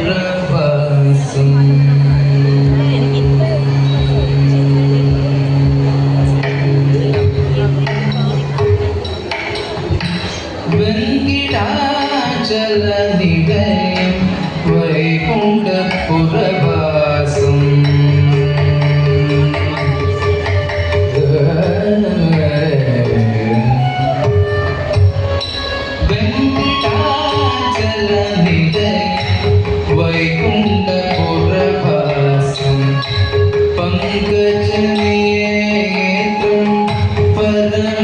വൈകുണ്ഠപുരവാസം വെങ്കിടാചലനിലയം വൈകുണ്ഠപുരവാസം വൈകുണ്ഠപുരവാസം പങ്കജനേത്രം പരമപവിത്രം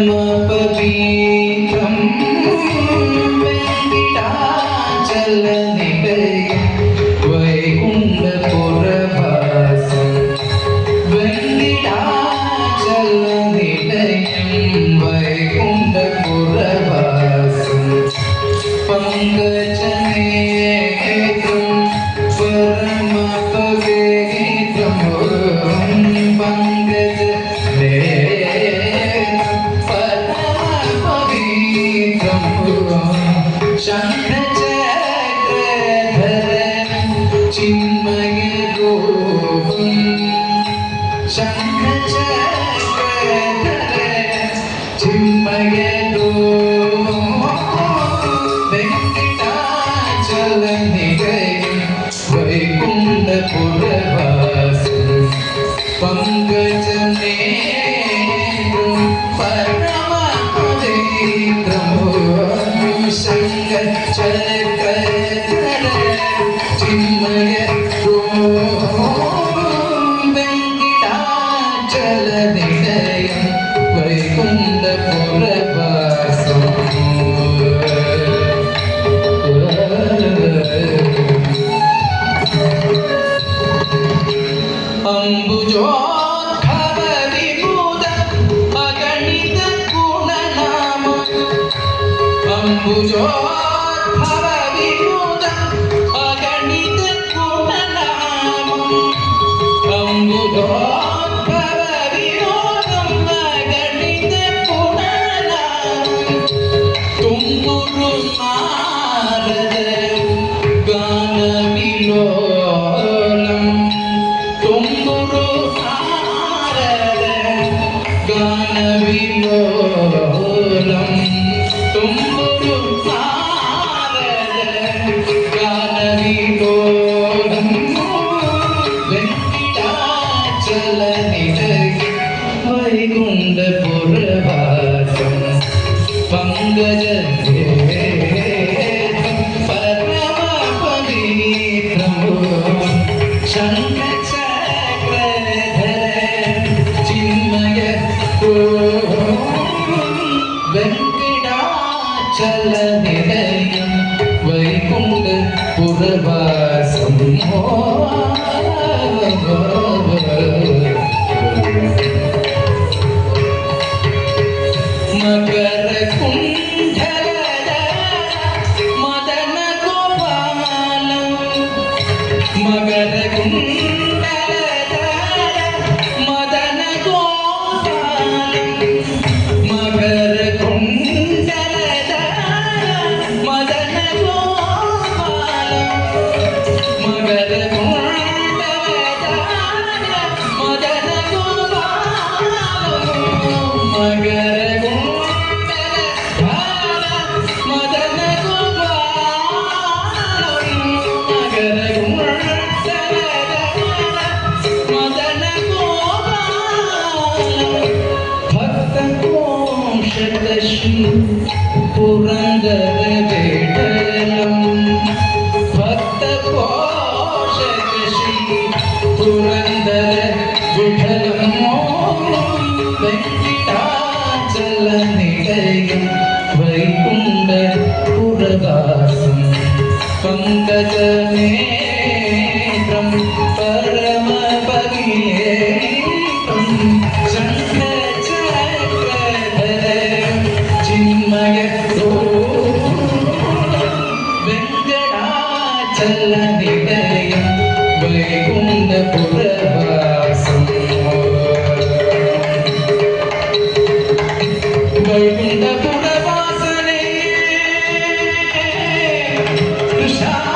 വെങ്കിടാചലനിലയം വൈകുണ്ഠപുരവാസം വെങ്കിടാചലനിലയം വൈകുണ്ഠപുരവാസം പങ്കജനേത്രം പരമപവിത്രം പങ്കജനേത്രം പരമപവിത്രം ശംഖചക്രധരം ചിന്മയരൂപം ശംഖചക്രധരം ചിന്മയരൂപം വെങ്കിടാചലനിലയം വൈകുണ്ഠപുരവാസം പങ്കജനേത്രം പരമപവിത്രം ശംഖചക്രധരം ചിന്മയരൂപം വെങ്കിടാചലനിലയം വൈകുണ്ഠപുരവാസം അംബുജോദ്ഭവ വിഭൂത അഗണിത ഗുണനാമ അംബുജോദ്ഭവ വിഭൂത അഗണിത ഗുണനാമ അംബുജോദ്ഭവ വിഭൂതം അഗണിത ഗുണനാമ Tumburu Narada ഗാനവിലോലം Tumburu Narada ഗാനവിലോലം Tumburu Narada ഗാനവിലോലം വെങ്കിടാചലനിലയം വൈകുണ്ഠപുരവാസം പങ്കജനേത്രം പരമപവിത്രം ശംഖചക്രധരം ചിന്മയരൂപം വെങ്കിടാചലനിലയം വൈകുണ്ഠപുരവാസം മകരകുണ്ഡലധര മദനഗോപാലം മകരകുണ്ഡലധര മദനഗോപാലം മകരകുണ്ഡലധര മദനഗോപാലം മകരകുണ്ഡലധര മദനഗോപാലം മകരകുണ്ഡലധര പുരന്ദര വിഠലം ഭക്തപോഷക Shri പുരന്ദര വിഠലം വെങ്കിടാചലനിലയം വൈകുണ്ഠപുരവാസം പങ്കജനേത്രം പരമപവിത്രം ശംഖചക്രധരം ചിന്മയരൂപം വെങ്കിടാചലനിലയം വൈകുണ്ഠപുരവാസം വൈകുണ്ഠപുരവാസനേ Usha